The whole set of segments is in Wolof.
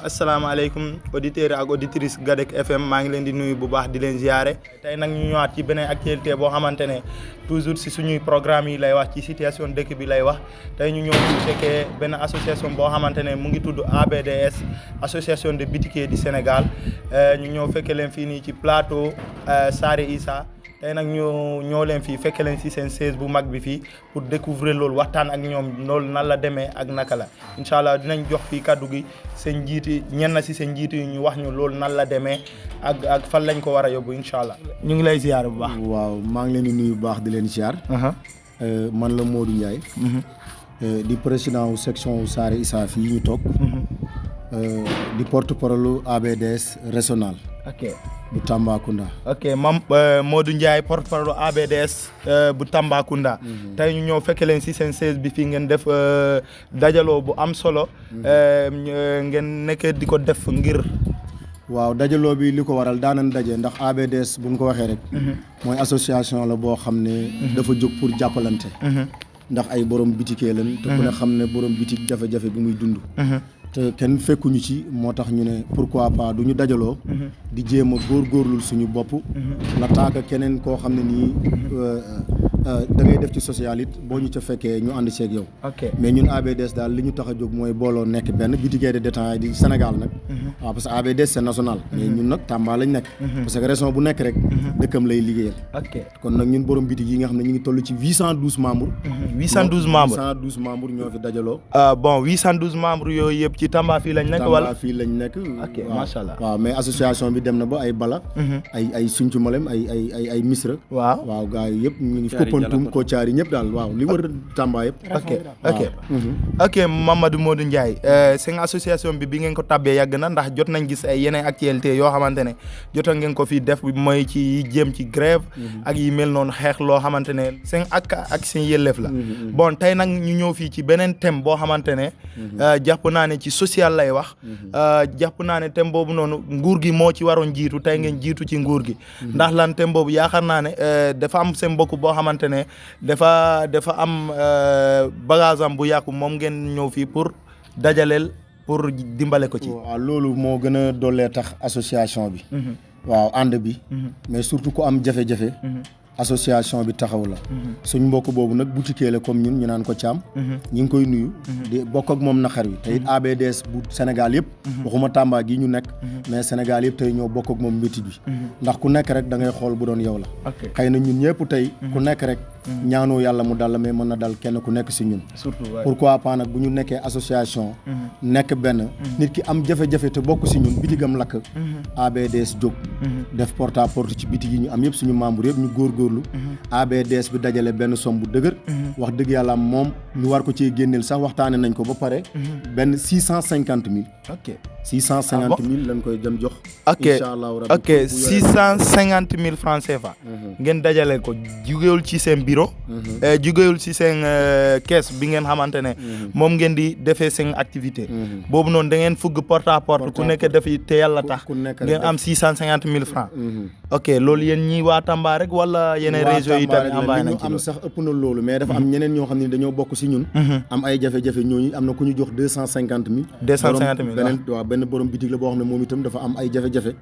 asalaamaaleykum auditeurs ak auditrices Gadek FM maa ngi leen di nuyu bu baax di leen ziare tey nag ñu ñëwaat ci beneen actualité boo xamante ne toujours si suñuy programme yi lay wax ci situation dëkk bi lay wax tey ñu ñëw bu fekkee benn association boo xamante ne mu ngi tudd A.B.D.S association de boutiquiers du Sénégal ñu ñëw fekkee leen fii nii ci plateau Saare Issa tey nag ñoo leen fii fekke leen si seen siège bu mag bi fii pour découvrir loolu waxtaan ak ñoom loolu nan la demee ak naka la incha allah dinañ jox fii kaddu gi seen njiiti ñenn si seen njiiti yi ñu wax ñu loolu nan la demee ak fan lañ ko war a yóbbu incha allah. ñu ngi lay ziar bu baax. waaw maa ngi leen di nuyu bu baax di leen ziar. man la Modou Ndiaye. di président wu section wu Saare Issa fii ñu toog. di porte-parole A.B.D.S régional. ok. bu Tambacounda. ok mam Modou Ndiaye porte-parole A.B.D.S bu Tambacounda. tey ñu ñëw fekke leen si seen siège bi fii ngeen def dajaloo bu am solo. ngeen nekk di ko def ngir. waaw dajaloo bi li ko waral daanan daje ndax A.B.D.S bu ñu ko waxee rek. mooy association la boo xam ne. dafa jóg pour jàppalante. ndax ay borom bitikee lañ. te ku ne xam ne borom bitik jafe-jafe bi muy dund. te kenn fekkuñu ci moo tax ñu ne pourquoi pas du ñu dajaloo. di jéem a góorgóorlul suñu bopp. la taaka keneen koo xam ne nii da ngay def ci social it boo ñu ca fekkee ñu ànd ceeg yow. mais ñun A.B.D.S daal li ñu tax a jóg mooy booloo nekk benn bitikee de détail di Sénégal nag. waaw parce que A.B.D.S c'est national. mais ñun nag Tamba lañ nekk. parce que région bu nekk rek. dëkkam lay liggéeyal. kon nag ñun borom bitik yi nga xam ne ñu ngi toll ci 812 membres. 812 membres 812 membres ñoo fi dajaloo. bon 812 membres yooyu yëpp ci Tamba fii lañ nekk wala Tamba fii lañ nekk. ok macha allah waaw mais association bi dem na ba ay Bala. ay Sinthiou Malem ay Misra. waaw gars yi yëpp ñu ngi Koupantoum Kotiari ñëpp daal waaw li wër Tamba yëpp. ok Mamadou Modou Ndiaye seen association bi ngeen ko tabbee yàgg na ndax jot nañ gis ay yeneen actualité yoo xamante ne jotoon ngeen ko fii def mooy ci jéem ci grève ak yi mel noonu xeex loo xamante ne seen ak seen yelleef la. bon tey nag ñu ñëw fii ci beneen thème boo xamante ne jàpp naa ne ci social lay wax. jàpp naa ne thème boobu noonu nguur gi moo ci waroon jiitu tey ngeen jiitu ci nguur gi. ndax lan thème boobu yaakaar naa ne dafa am seen mbokk boo xamante ne dafa am bagage am bu yàqu moom ngeen ñëw fii pour dajaleel pour dimbale ko ci. waaw loolu moo gën a dollee tax association bi. waaw ànd bi. mais surtout ku am jafe-jafe. association bi taxaw la. suñ mbokk boobu nag boutiquier la comme ñun ñu naan ko Thiam. ñi ngi koy nuyu. di bokk ak moom naqar wi. te it A.B.D.S bu Sénégal yëpp. waxuma Tamba gi ñu nekk. mais Sénégal yëpp tey ñoo bokk ak moom métit bi. ndax ku nekk rek da ngay xool bu doon yow la. xëy na ñun ñëpp tey. ku nekk rek. ñaanoo yàlla mu dal la mais mën na dal kenn ku nekk si ñun. surtout pourquoi pas nag bu ñu nekkee association. nekk benn. nit ki am jafe-jafe te bokk si ñun bitigam lakk. A.B.D.S jóg. def porte à porte ci bitig yi ñu am yëpp suñu membre yëpp ñu góorgóorlu. A.B.D.S bi dajale benn somme bu dëgër. wax dëgg yàlla moom ñu war ko cee génneel sax waxtaane nañ ko ba pare. benn 650 000. ok 650 000 lañ koy dem jox. incha allahu rabbi ok 650 000 francs CFA. ngeen dajale ko jugewul ci seen bureau. jugewul ci seen caisse bi ngeen xamante ne. moom ngeen di defee seen activité. boobu noonu da ngeen fugg porte à porte ku nekk defi te yàlla tax. ngeen am 650 000 francs. ok loolu yéen ñii waa Tamba rek wala yeneen régions yi tamit envoyé nañ ci am sax ëpp na loolu mais dafa am ñeneen ñoo xam ne dañoo bokk si ñun. am ay jafe-jafe ñooñu am na ku ñu jox 250 000. 250 000 waaw benn borom bitig la boo xam ne moom itam dafa am ay jafe-jafe.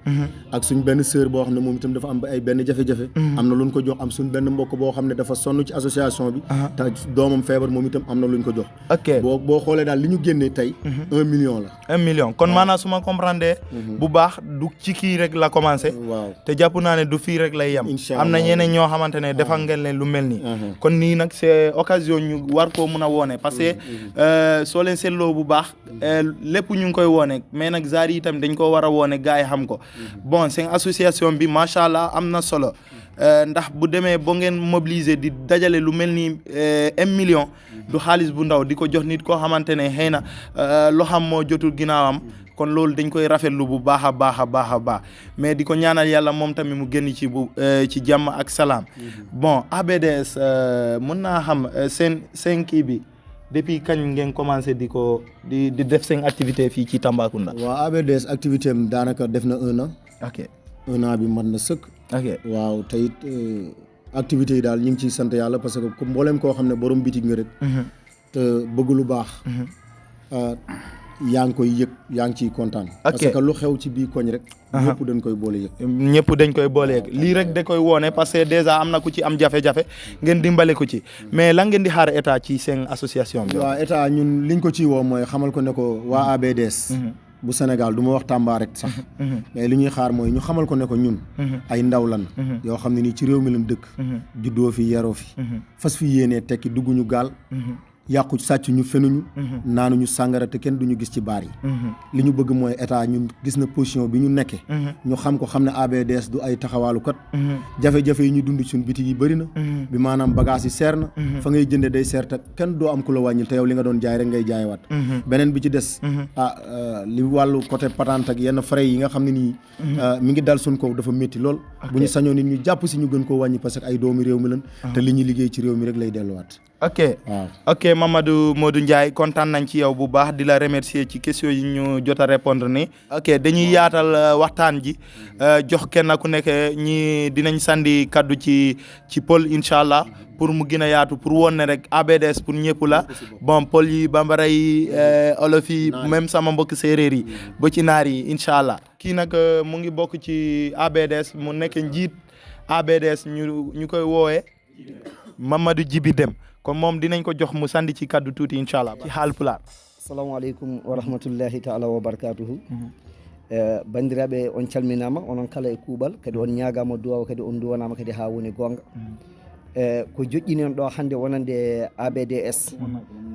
ak suñ benn sœur boo xam ne moom itam dafa am ay benn jafe-jafe. am na lu ñu ko jox am suñ benn mbokk boo xam ne dafa sonn ci association bi. te doomam feebar moom itam am na lu ñu ko jox. ok boo xoolee daal li ñu génnee tey. 1 million la. 1 million kon maanaam su ma comprendre bu baax du ci kii rek la commencé. waaw te jàpp naa ne du fii rek lay yem. am na ñeneen ñoo xamante ne defal ngeen leen lu mel nii. kon nii nag c'est occasion ñu war koo mun a woone parce que soo leen seetloo bu baax lépp ñu ngi koy woone mais nag zaar yi tamit dañ ko war a woone gars yi xam ko. bon seen association bi macha allah am na solo ndax bu demee ba ngeen mobiliser di dajale lu mel ni 1 million. du xaalis bu ndaw di ko jox nit koo xamante ne xëy na loo xam moo jotul ginnaawam. kon loolu dañ koy rafetlu bu baax a baax mais di ko ñaanal yàlla moom tamit mu génn ci jàmm ak salaam. bon A.B.D.S mën naa xam seen kii bi depuis kañ ngeen commencé di def seen activité fii ci Tambacounda. waaw A.B.D.S activité am daanaka def na 1 an. ok 1 an bi mat na sëkk. ok waaw te it activités yi daal ñu ngi ciy sant yàlla parce que mboolem koo xam ne borom bitig nga rek. te bëgg lu baax. yaa ngi koy yëg yaa ngi ciy kontaan. parce que lu xew ci bii koñ rek. ñëpp dañ koy boole yëg. ñëpp dañ koy boole yëg lii rek da koy woone parce que déjà am na ku ci am jafe-jafe ngeen dimbale ko ci mais lan ngeen di xaar état ci seen association bi. waaw état ñun liñ ko ciy woo mooy xamal ko ne ko waa A.B.D.S. bu Sénégal du ma wax Tamba rek sax. mais li ñuy xaar mooy ñu xamal ko ne ko ñun. ay ndaw lan. yoo xam ne nii ci réew mi lan dëkk. juddoo fi yaroo fi. fas fi yéenee tekki dugguñu gaal. yàqu sàcc ñu fenuñu naanuñu sàngara te kenn duñu gis ci baar yi li ñu bëgg mooy état ñun gis na position bi ñu nekke ñu xam ko xam ne A.B.D.S du ay taxawaalukat jafe-jafe yi ñu dund suñ bitig yi bëri na bi maanaam bagage yi seer na fa ngay jënde day seer te kenn doo am ku la wàññil te yow li nga doon jaay rek ngay jaayewaat beneen bi ci des li wàllu côté patente ak yenn frais yi nga xam ne nii mi ngi dal suñ kaw dafa métti lool bu ñu sañoon nit ñu jàpp si ñu gën koo wàññi parce que ay doomi réew mi lan te li ñu liggéey ci réew mi rek lay delluwaat ok Mamadou Modou Ndiaye kontaan nañ ci yow bu baax di la remercier ci question yi ñu jot a répondre ni ok dañuy yaatal waxtaan ji jox kenn ku nekk ñi dinañ sandi kaddu ci pël incha allah pour mu gën a yaatu pour woon ne rek A.B.D.S pour ñëpp la bon pël yi bambara yi olof yi même sama mbokk séeréer yi ba ci naar yi incha allah kii nag mu ngi bokk ci A.B.D.S mu nekk njiit A.B.D.S ñu koy woowee Mamadou Djibi Deme kon moom dinañ ko jox mu sandi ci kaddu tuuti incha allah ci Haalpulaar. assalamu aleykum wa rahmatullahi taala wa barakatuhu bandiraɓe on calminama onon kala e kuuɓal kadi on ñagama duwaw kadi on duwanama kadi ha woni gonga ko joƴƴinen ɗo hande wonande A.B.D.S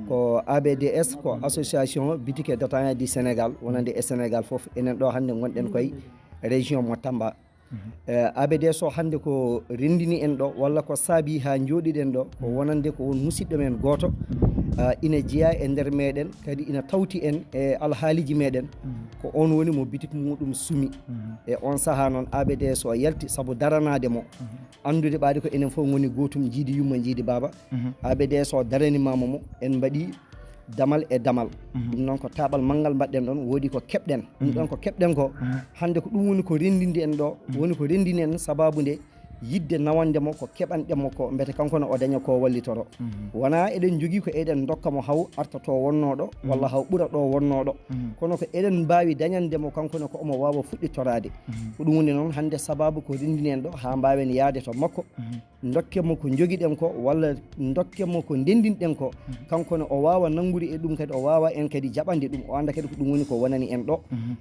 ko A.B.D.S ko association boutique détaillant du Sénégal wonande e Sénégal foof enen ɗo hande gonɗen koye région mo Tamba A.B.D.S o hande ko rendini en ɗo walla ko saabi ha jooɗiɗen ɗo ko wonande ko won musidɗo men goto ina jeeya e nder meɗen kadi ina tawti en e alhaaliji meɗen ko on woni mo bitik muɗum sumi e on saaha noon A.B.D.S o yalti saabu daranade mo andude ɓaade ko enen fof goni gotum jiidi yumma jiidi baba A.B.D.S o daranimama mo en mbaɗi damal e damal ɗum noon ko taɓal manggal mbaɗɗen ɗon woodi ko keɓɗen ɗum ɗon ko keɓɗen ko hande ko ɗum woni ko rendindi en ɗo woni ko rendini en sababu nde yidde nawandemo ko keɓanɗemo ko mbete kanko ne o daña ko wallitoro wona eɗen jogui ko eɗen dokka mo haw arta to wonnoɗo walla haw ɓuura ɗo wonnoɗo kono ko eɗen mbawi dañandemo kanko ne ko omo wawa fuɗɗitorade ko ɗum woni noon hande sababu ko rendini en ɗo ha mbawen yaade to makko dokkemo ko joguiɗen ko walla dokkemo ko ndendinɗen ko kanko ne o wawa nanggude e ɗum kadi o wawa en kadi jaɓande ɗum o anda kadi ko ɗum woni ko wonani en ɗo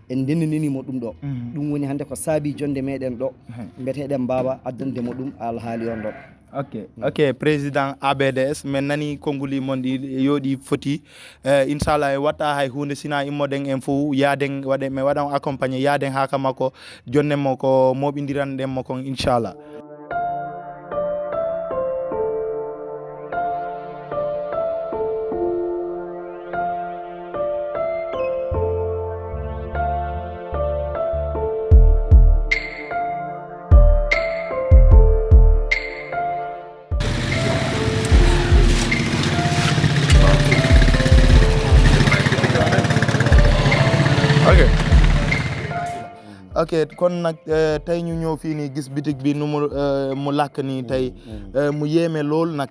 en ndendaninimo ɗum ɗo ɗum woni hande ko saabi jonde meɗen ɗo mbete eɗen mbawa addandemo ɗum alhaali on ɗon ok président A.B.D.S min nani konnguli mon ɗi yooɗi foti inchallah e watta hay hunde sina immoɗen en fof yaaden waɗe mi waɗan accompagné yaaden haka makko jonnemo ko moɓidiranɗenmo kon inchallah ok kon nag tey ñu ñëw fii nii gis bitig bi nu mu làkk nii tey mu yéeme lool nag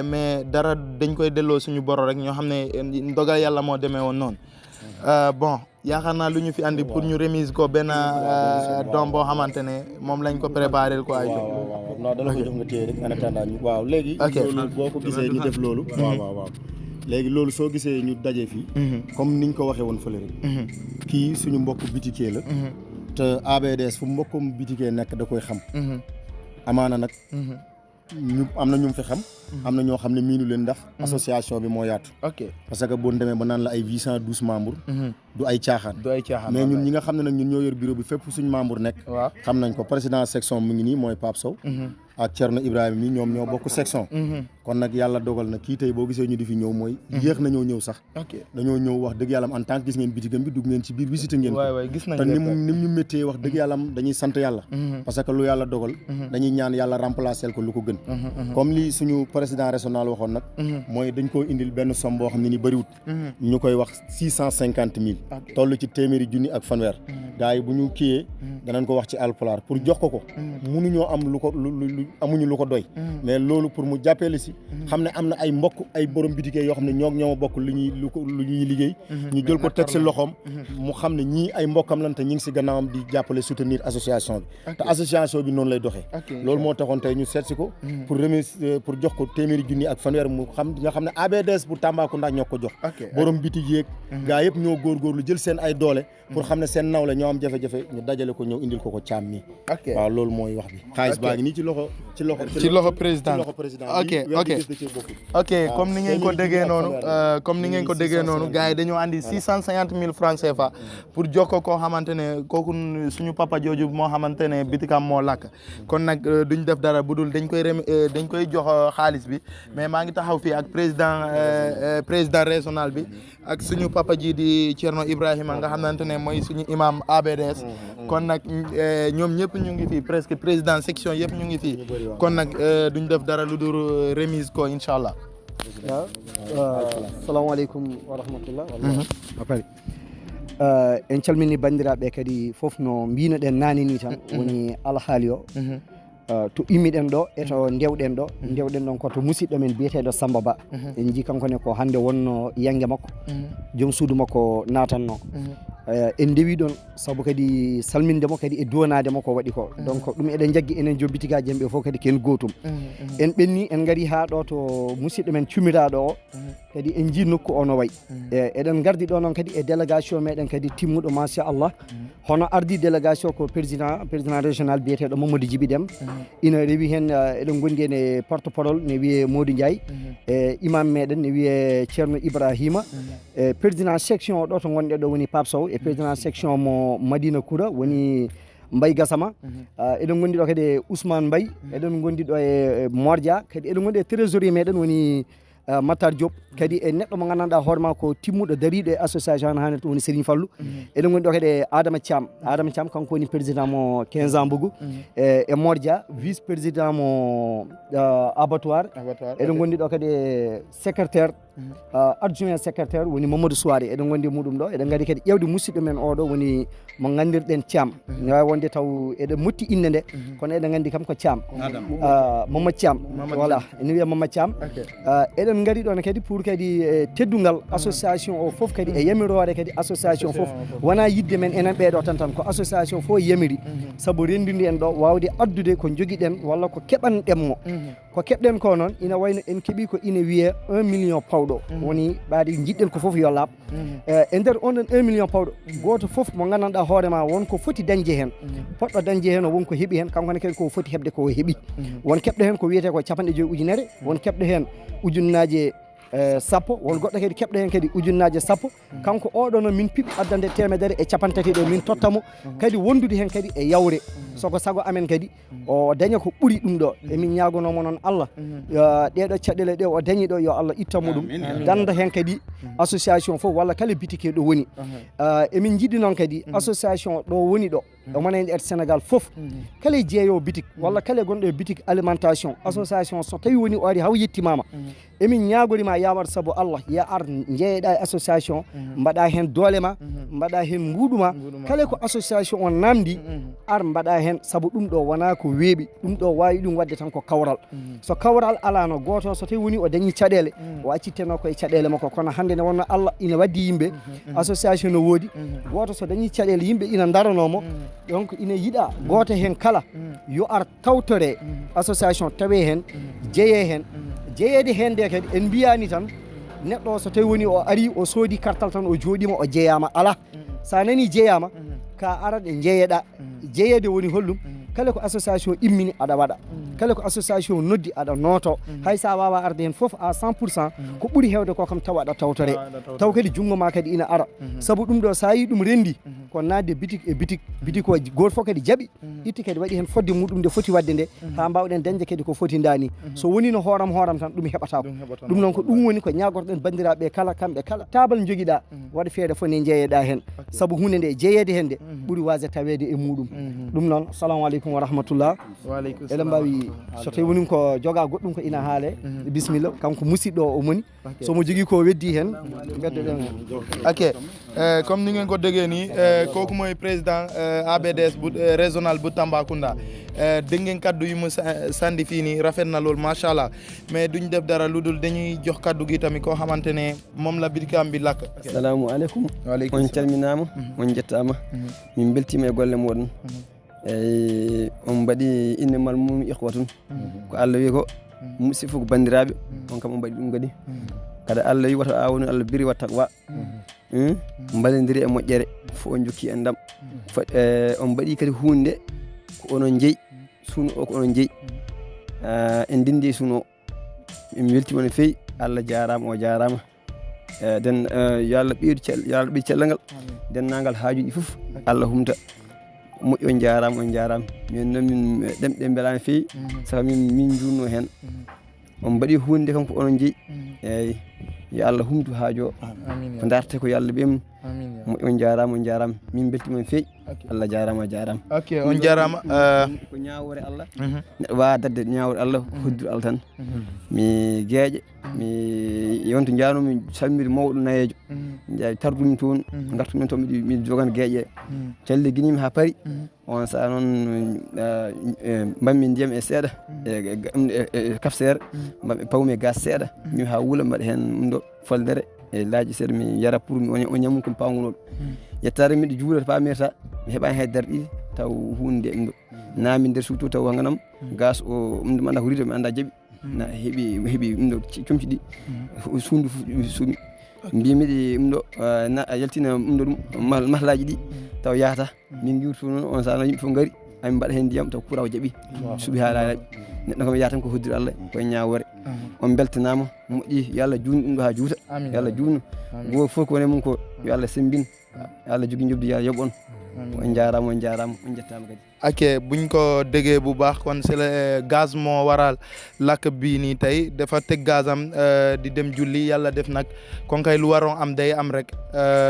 mais dara dañ koy delloo suñu boro rek ñoo xam ne ndogal yàlla moo demee woon noonu bon yaakaar naa lu ñu fi andi pour ñu remise ko benn doom boo xamante ne moom lañ ko préparé ko ay waaw non dala ko jox nga téye rek en attendant ñu waaw léegi boo ko gisee ñu def loolu waaw léegi loolu soo gisee ñu daje fii comme niñ ko waxee woon fële rek kii suñu mbokk bitikee la te A.B.D.S fu mbokkum bitikee nekk da koy xam amaana nag ñu am na ñu fi xam am na ñoo xam ne miinu leen ndax association bi moo yaatu parce que boo demee ba naan la ay 812 membres du ay caaxaan mais ñun ñi nga xam ne nag ñun ñoo yor bureau bi fépp suñ membre nekk xam nañ ko président section mu ngi nii mooy Pape Sow ak Thierno Ibrahima mi ñoom ñoo bokk section kon nag yàlla dogal na kii tey boo gisee ñu di fi ñëw mooy yéex nañoo ñëw sax dañoo ñëw wax dëgg yàlla en tant que gis ngeen bitigam bi dugg ngeen ci biir visite ngeen ko te nim ñu méttee wax dëgg yàlla dañuy sant yàlla parce que lu yàlla dogal dañuy ñaan yàlla remplacer ko lu ko gën comme li suñu président régional waxoon nag mooy dañ koo indil benn somme boo xam ne ni bëriwut ñu koy wax 650 000 toll ci téeméeri junni ak fanweer gars yi bu ñu kiyee danañ ko wax ci alpulaar pour jox ko mënuñoo am lu ko amuñu lu ko doy mais loolu pour mu jàppale si xam ne am na ay mbokk ay borom bitigee yoo xam ne ñoo bokk lu ñuy liggéey ñu jël ko teg si loxoom mu xam ne ñii ay mbokkam lan te ñi ngi si gannaawam di jàppale soutenir association bi te association bi noonu lay doxee loolu moo taxoon tey ñu seet si ko pour remercier pour jox ko téeméeri junni ak fanweer mu xam nga xam ne A.B.D.S bu Tambacounda ñoo ko jox borom bitig yeeg gaa yëpp ñoo góorgóorlu jël seen ay doole pour xam ne seen nawle ñoo am jafe-jafe ñu dajale ko ñëw indil ko caam mi waaw loolu mooy wax bi xaalis baa ngi nii ci loxo président ok comme ni ngeen ko déggee noonu gars yi dañoo andi 650,000 francs CFA pour jox ko koo xamante ne kooku suñu papa jooju moo xamante ne bitikam moo lakk kon nag duñ def dara budul dañ koy jox xaalis bi mais maa ngi taxaw fii ak président régional bi ak suñu papa ji di Thierno Ibrahima nga xamante ne mooy suñu imam A.B.D.S kon nag ñoom ñëpp ñu ngi fii presque président section yëpp ñu ngi fii kon nag duñ def dara lu dul remise ko inchallah assalamu aleykum wa rahmatullah après en calmini bandiraɓe kadi fof no mbinoɗen nani ni tan woni alhaali o to immiɗen ɗo e to ndewɗen ɗon koto musidɗo men biyeteɗo Samba Ba en jii kankone ko hande wonno yangue makko joom suudu makko natanno en ndewi ɗon saabu kadi salmindemo kadi e duwanademo ko waɗi ko donc ɗum eɗen jaggui enen jobbitigaji en ɓe fof kadi ken gotum en ɓenni en gaari ha ɗo to musidɗo men cummiraɗo o kadi en jii nokku o no wayi eɗen gardi ɗo noon kadi e délégation meɗen kadi timmuɗo machallah hono ardi délégation ko président régional biyeteɗo Mamadou Djiby Dème ina rewi hen eɗen gondi ene porte parole ne wiye Modou Ndiaye e imam meɗen ne wiye Thierno Ibrahima e président section o ɗo to gonɗe ɗo woni Pape Sow e président section mo Madina Koura woni Mbaye Gassama eɗen gondi ɗo kadi e Ousmane Mbaye eɗen gondi ɗo e Mordia kadi eɗen gondi e trésorier meɗen woni Matar Diop kadi e neɗɗo mo gandanɗa hoorema ko timmuɗo dariɗo e association hannde to woni Serigne Fallou eɗen gondi ɗo kadi e Adama Thiam kanko woni président mo 15 ans Mbougou e Mordia vice président mo abattoir eɗen gondi ɗo kadi e secrétaire adjoint secrétaire woni Mamadou Souare eɗen gondi muɗum ɗo eɗen gadi kadi ƴewde musidɗo men oɗo woni mo gandirɗen Thiam ne wawi wonde taw eɗen motti inde nde kono eɗen gandi kam ko Thiam Mamadou Thiam voilà ene wiya Mamadou Thiam eɗen gari ɗon kadi pour kadi teddungal association o foof kadi e yamirore kadi association foof wona yidde men enen ɓeɗo tan ko association fof yamiri saabu rendidi en ɗo wawde addude ko joguiɗen walla ko keɓanɗenmo ko keɓɗen ko noon ina wayno en keeɓi ko ina wiye 1 million pawɗo woni ɓaade jiɗɗen ko foof yo laaɓ e nder onon 1 million pawɗo goto foof mo gandanɗa hoorema wonko foti dañde hen poɗɗo dañde hen o wonko heeɓi hen kankone kadi ko foti heɓde ko heeɓi won keɓɗo hen ko wiyete ko 50 ujunere won keɓɗo hen ujunnaje sappo won goɗɗo kadi keɓɗo hen kadi ujunnaje sappo kanko oɗo noon min piɓi addande temedere e capantati ɗo min tottamo kadi wondude hen kadi e yawre soko sago amen kadi o daña ko ɓuuri ɗum ɗo emin ñagonomo noon Allah ɗeɗo caɗele ɗe o dañi ɗo yo Allah ittamo ɗum danda hen kadi association fof walla kala bitike ɗo woni emin jiɗi noon kadi association ɗo woni ɗo omona e nder Sénégal fof kala jeeyowo bitik walla kala gonɗo e bitik alimentation association so tawi woni o ari haw yettimama emin ñagorima yawat saabu Allah ya ar jeeyeɗa e association mbaɗa hen doolema mbaɗa hen mbuɗuma kala ko association o namdi ar mbaɗa hen saabu ɗum ɗo wona ko weeɓi ɗum ɗo wawi ɗum wadde tan ko kawral so kawral alano goto so tawi woni o dañi caɗele o accitteno koye caɗele makko kono hande ne wonno Allah ina waddi yimɓe association no woodi goto so dañi caɗele yimɓe ina daranomo donc ina yiiɗa goto hen kala yo ar tawtore association tawe hen jeeye hen jeeyede hen nde kadi en mbiyani tan neɗɗo so tawi woni o ari o soodi kartal tan o jooɗima o jeeyama ala sa nani jeeyama ka ara ɗe jeeyeɗa jeeyede woni hollum kala ko association immini aɗa waɗa kala ko association noddi aɗa nooto hay sa wawa arde hen foof à 100% ko ɓuuri hewde ko kam taw aɗa tawtore taw kadi jungo ma kadi ina ara saabu ɗum ɗo sa yi ɗum rendi ko nadde bitik e bitik o goto fof kadi jaaɓi itti kadi waɗi hen fodde muɗum nde foti wadde nde ha mbawɗen dañde kadi ko foti dani so woni no hooram tan ɗum heɓatako ɗum noon ko ɗum woni ko ñagorɗen bandiraɓe kala kamɓe kala tabal joguiɗa waɗa feere fo ne jeeyeɗa hen saabu hunde nde jeeyede hen nde ɓuuri wasde tawede e muɗum ɗum noon assalamu aleykum aleykum wa rahmatullah. Waaleykum eɗen mbawi so tawi woni ko joga goɗɗum ko ina haale bisimilla kanko musidɗo o moni somo jogui ko weddi hen beddoɗen hen. ok comme ni ngeen ko déggee nii kooku mooy président A.B.D.S bu régional bu Tambacounda dégg ngeen kaddu yu mu sandi fii nii rafet na lool macha allah mais duñ def dara lu dul dañuy jox kaddu gi tamit koo xamante ne moom la birkam bi lakk. assalamu aleykum on calminama on jettama min beltima e golle moɗon eyi on mbaɗi innemal mum ihwatun ko Allah wi ko musidɓe fof ko bandiraɓe on kam on mbaɗi ɗum kadi kada Allah wi wata awoni Allah biri watta wa mbalodiri e moƴƴere fof on jokki en ndam on mbaɗi kadi hunde ko onon jeeyi suno o ko onon jeeyi en ndindi e suno o min weltima no feewi Allah jarama o jarama den yo Allah ɓeydu cellal ngal dennagal haajuji fof Allah humta moƴƴi on jarama min noon min ɗemɗe beelama feewi saabu min junno hen on mbaɗi hunde kam ko onon jeeyi eyyi yo Allah humtu haajo ko darate ko yo Allah ɓeymu moƴƴi on jarama min beltima on feewi Allah jarama ok on jarama ko ñawore Allah neɗɗo wawa dadde ñawore Allah hoddude Allah tan mi gueeƴe mi yonto janumi sammide mawɗo nayejo jaawi tardumi toon gartumin toon miɗo jogana gueeƴe calle guinimi ha paari on saaha noon mbammi ndiyam e seeɗa e kafsere mbammi pawmi e gas seeɗa mi ha wuula mbaɗa hen ɗum ɗo foldere e laaji seeɗa mi yara pour o ñamum komi pawgunoɗo yettare miɗo juulata pamirta mi heɓani haydara ɗiɗi taw hunde ɗum ɗo naami nder suuto taw ganam gas o ɗum ɗo anda ko riido mi anda jaaɓi na heeɓi ɗum ɗo comci ɗi suudu suumi mbimiɗi ɗum ɗo yaltina ɗum ɗo ɗum mahlaji ɗi taw yahata min jurtu noon on saaha yimɓe fof gaari amin mbaɗa hen ndiyam taw courant o jaaɓi suuɓi ha laaɓi neɗɗo kam yahatan ko hoddude Allah koye ñawore on beltanama moƴƴi yo Allah junnu ɗum ɗo ha juuta yo Allah junnu goto fof ko wone mum ko yo Allah sembin yo Allah jogui jobdi yo Allah yooɓ on on jarama on jettama kadi ok buñ ko déggee bu baax kon c'est le gaz moo waral lakk bii nii tey dafa teg gazam di dem julli yàlla def nag kon kay lu waroon am day am rek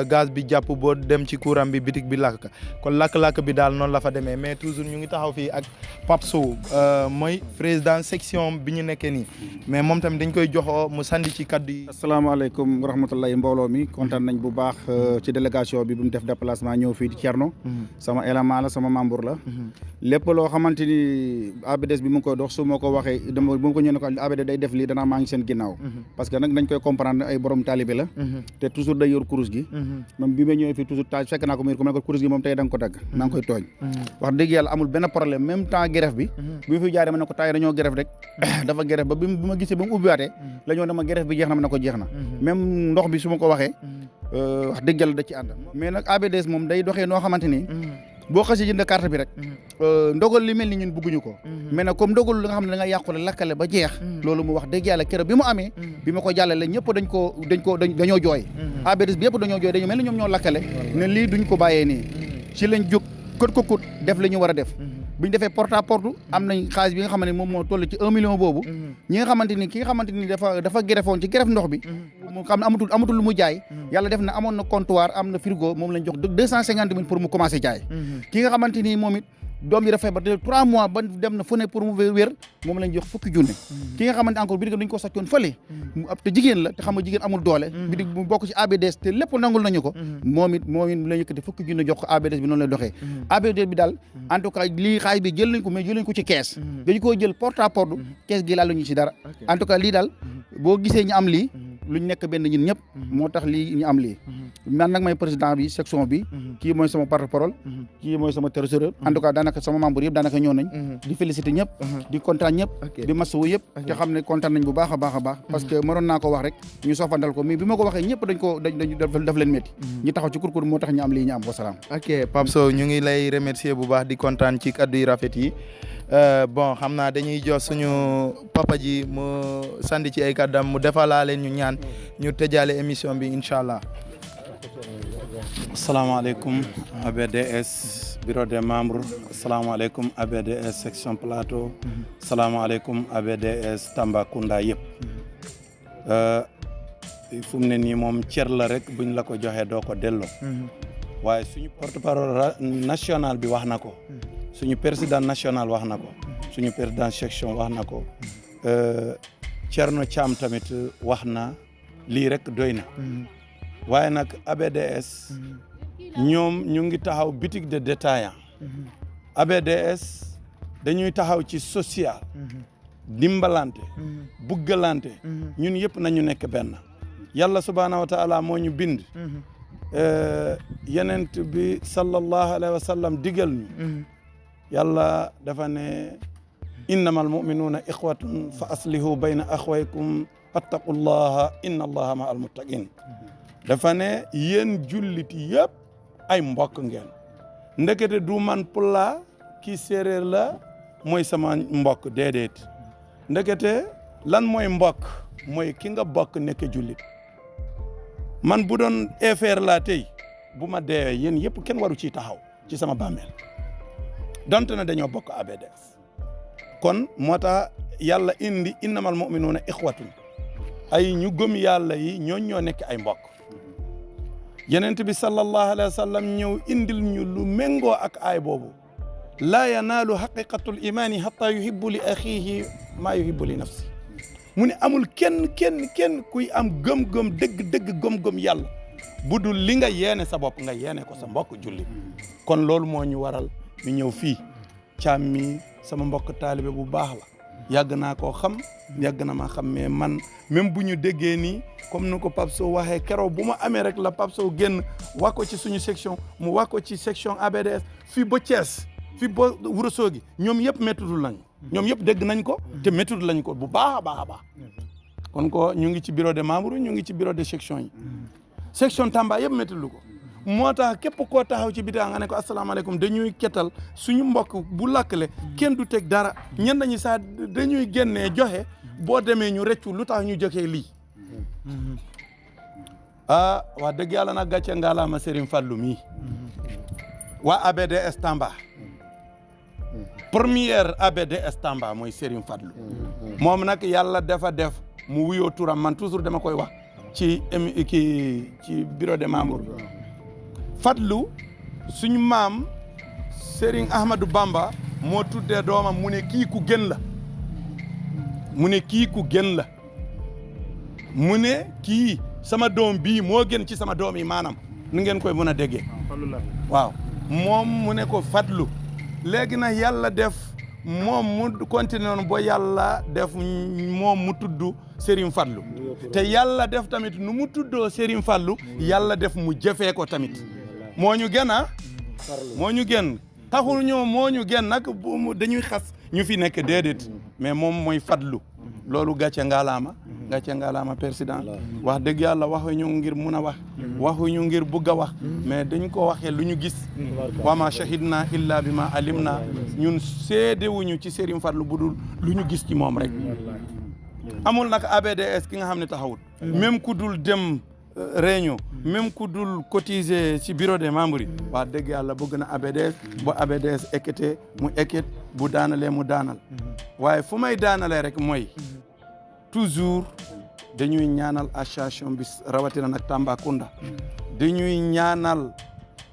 gaz bi jàpp boo dem ci courant bi bitik bi lakk kon lakk-lakk bi daal noonu la fa demee mais toujours ñu ngi taxaw fii ak Pape Sow mooy président section bi ñu nekkee nii mais moom tamit dañ koy joxoo mu sandi ci kaddu yi. asalaamaaleykum wa rahmatullahi mbooloo mi kontaan nañ bu baax ci délégation bi bu mu def déplacement ñëw fii di Thierno sama élément la sama membre la lépp loo xamante ni A.B.D.S bi mu ngi koy dox su ma ko waxee dama bu ma ko ñëwee ne ko A.B.D day def lii danaa maa ngi seen ginnaaw parce que nag dañ koy comprendre ay borom taalibe la te toujours day yor kurus gi même bi ma ñëwee fii toujours ta fekk naa ko mu ko kurus gi moom tey da nga ko dagg maa ngi koy tooñ wax dëgg yàlla amul benn problème même temps greffe bi bi fi jaaree ma ne ko taay dañoo greffe rek dafa greffe ba bi ma gisee ba mu ubbiwaatee la ñoo dama greffe bi jeex na ma ne ko jeex na même ndox bi su ma ko waxee wax dëgg yàlla da ci ànd mais nag A.B.D.S moom day doxee noo xamante ni boo xasee jënd carte bi rek ndogal li mel ni ñun bëgguñu ko mais nag comme ndogal li nga xam ne da nga yàqule lakkale ba jeex loolu mu wax dëgg yàlla keroog bi mu amee bi ma ko jàllale ñëpp dañoo jooy A.B.D.S bi yëpp dañoo jooy dañu mel ni ñoom ñoo lakkale ne lii duñ ko bàyyee nii ci lañ jóg kut def li ñu war a def bi ñu defee porte à porte am nañ xaalis bi nga xam ne moom moo toll ci 1 million boobu ñi nga xamante ni ki nga xamante ni dafa gerefoon ci geref ndox bi mu xam ne amatul lu mu jaay yàlla def na amoon na comptoir am na frigo moom lañ jox 250 000 pour mu commencer jaay ki nga xamante ni moom it doom yi dafa feebar de 3 mois ba dem na fu ne pour mu wér moom lañ jox fukki junne ki nga xamante encore bi dañ ko sàccoon fële te jigéen la te xam nga jigéen amul doole bi mu bokk ci A.B.D.S te lépp nangul nañu ko moom it la yëkkati fukki junne jox ko A.B.D.S bi noonu lay doxee A.B.D.S bi daal en tout cas lii xaalis bi jël nañ ko mais jël nañ ko ci kees dañu ko jël porte à porte kees gi laal la ñu ci dara en tout cas lii daal boo gisee ñu am lii luñ nekk benn ñun ñëpp moo tax lii ñu am lii man nag may président bi section bi kii mooy sama porte-parole kii mooy sama trésorier en tout cas daanaka sama membre yëpp daanaka ñëw nañ di féliciter ñëpp di kontaan ñëpp di masawu yëpp te xam ne kontaan nañ bu baax a baax a baax parce que mënoon naa ko wax rek ñu soofandal ko mais bi ma ko waxee ñëpp daf leen métti ñu taxaw ci kurkur moo tax ñu am lii ñu am wasalaam. ok Pape Sow ñu ngi lay remercier bu baax di kontaan ci kaddu yi rafet yi bon xam naa dañuy jox suñu papa ji mu sandi ci ay kàddam mu defalaa leen ñu ñaan ñu tëjaale émission bi incha allah. asalaamaaleykum A.B.D.S bureau des membres asalaamaaleykum A.B.D.S section plateau asalaamaaleykum A.B.D.S Tambacounda yëpp fu mu ne nii moom cër la rek buñ la ko joxee doo ko delloo waaye suñu porte-parole national bi wax na ko suñu président national wax na ko suñu président section wax na ko Thierno Thiam tamit wax na lii rek doy na waaye nag A.B.D.S ñoom ñu ngi taxaw boutique de détaillant A.B.D.S dañuy taxaw ci social dimbalante buggalante ñun yëpp nañu nekk benn yàlla subhaanahu wa taala moo ñu bind yenent bi sallallahu alayhi wa sallam digal ñu yàlla dafa ne innamal mu'minuuna ixwatun fa aslihu bayna axwaykum wattaqullaha inna allaha ma al muttaqin dafa ne yéen jullit yëpp ay mbokk ngeen ndekete du man pula kii séeréer la mooy sama mbokk déedéet ndekete lan mooy mbokk mooy ki nga bokk nekk jullit man bu doon affaire laa tey bu ma deewee yéen yëpp kenn waru ciy taxaw ci sama bàmmeel donte na dañoo bokk A.B.D.S kon moo tax yàlla indi innamal mu'minuuna ixwatun ay ñu gëm yàlla yi ñoo nekk ay mbokk yenent bi sallallahu alayhi wa sallam ñëw indil ñu lu méngoo ak aay boobu laa yanaalu haqiqatul imaani hatta yuhibbu li axiihi maa yuhibbu li nafsi mu ne amul kenn kuy am gëm-gëm dëgg gëm-gëm yàlla bu dul li nga yéene sa bopp nga yéene ko sa mbokk julli kon loolu moo ñu waral ñu ñëw fii Thiam mi sama mbokk taalibe bu baax la yàgg naa koo xam yàgg na ma xam mais man même bu ñu déggee nii comme ni ko Pape Sow waxee keroog bu ma amee rek la Pape Sow génn wax ko ci suñu section mu wax ko ci section A.B.D.S fii ba Thiès fii ba Ourossogui ñoom yëpp méttiwul nañ ñoom yëpp dégg nañ ko te méttiwul lañ ko bu baax a baax kon ko ñu ngi ci bureau de membre ñu ngi ci bureau de section yi section Tamba yëpp méttiwul ko moo tax képp koo taxaw ci bitaa nga ne ko asalaamaaleykum dañuy ketal suñu mbokk bu lakkale kenn du teg dara ñen nañu sax dañuy génnee joxe boo demee ñu reccu lu tax ñu joxee lii wax dëgg yàlla nag gàcce ngalaama Serigne Fallou mii waa A.B.D.S Tamba première A.B.D.S Tamba mooy Serigne Fallou moom nag yàlla dafa def mu wuyoo turam man toujours dama koy wax ci bureau de membre Fadlu suñu maam Serigne Ahmadou Bamba moo tuddee doomam mu ne kii ku gën la mu ne kii ku gën la mu ne kii sama doom bii moo gën ci sama doom yi maanaam nu ngeen koy mën a déggee waaw moom mu ne ko Fadlu léegi nag yàlla def moom mu continué noonu ba yàlla def moom mu tudd Serigne Fadlu te yàlla def tamit nu mu tuddoo Serigne Fadlu yàlla def mu jëfee ko tamit moo ñu gën moo ñu gën taxul ñoo moo ñu gën nag dañuy xas ñu fi nekk déedéet mais moom mooy Fadlu loolu gàcce ngalaama président wax dëgg yàlla waxuñu ngir mun a wax waxuñu ngir bugg a wax mais dañ ko waxee lu ñu gis wa ma shahidna illa bi ma alimna ñun seedewuñu ci Serigne Fadlu bu dul lu ñu gis ci moom rek amul nag A.B.D.S ki nga xam ne taxawul même ku dul dem réunion même ku dul cotiser ci bureau des membres yi wax dëgg yàlla bëgg na A.B.D.S bu A.B.D.S ekkete mu ekket bu daanalee mu daanal waaye fu may daanalee rek mooy toujours dañuy ñaanal association bi rawatina nag Tambacounda dañuy ñaanal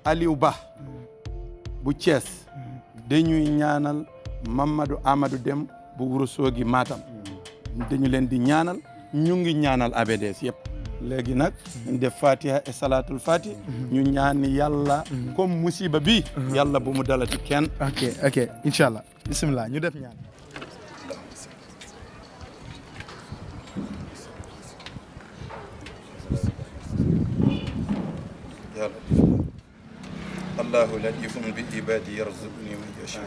Aliou Ba bu Thiès dañuy ñaanal Mamadou Amadou Dem bu Ourossogui Matam dañu leen di ñaanal ñu ngi ñaanal A.B.D.S yëpp léegi nag ñu def fatiha et salatul fatih ñu ñaan yàlla comme musiba bi yàlla bu mu dalati kenn ok inchallah bismillah ñu def ñaan allahu latifun bi ibadi yarzuquni man yasha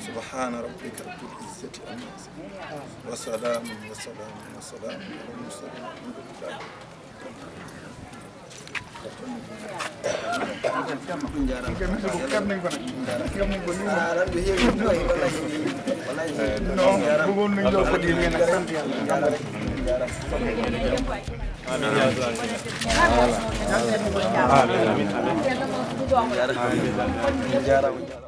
subhana rabbika rabbil izzati amma yasifun wa salamun ala mursalin alhamdulillah Amin.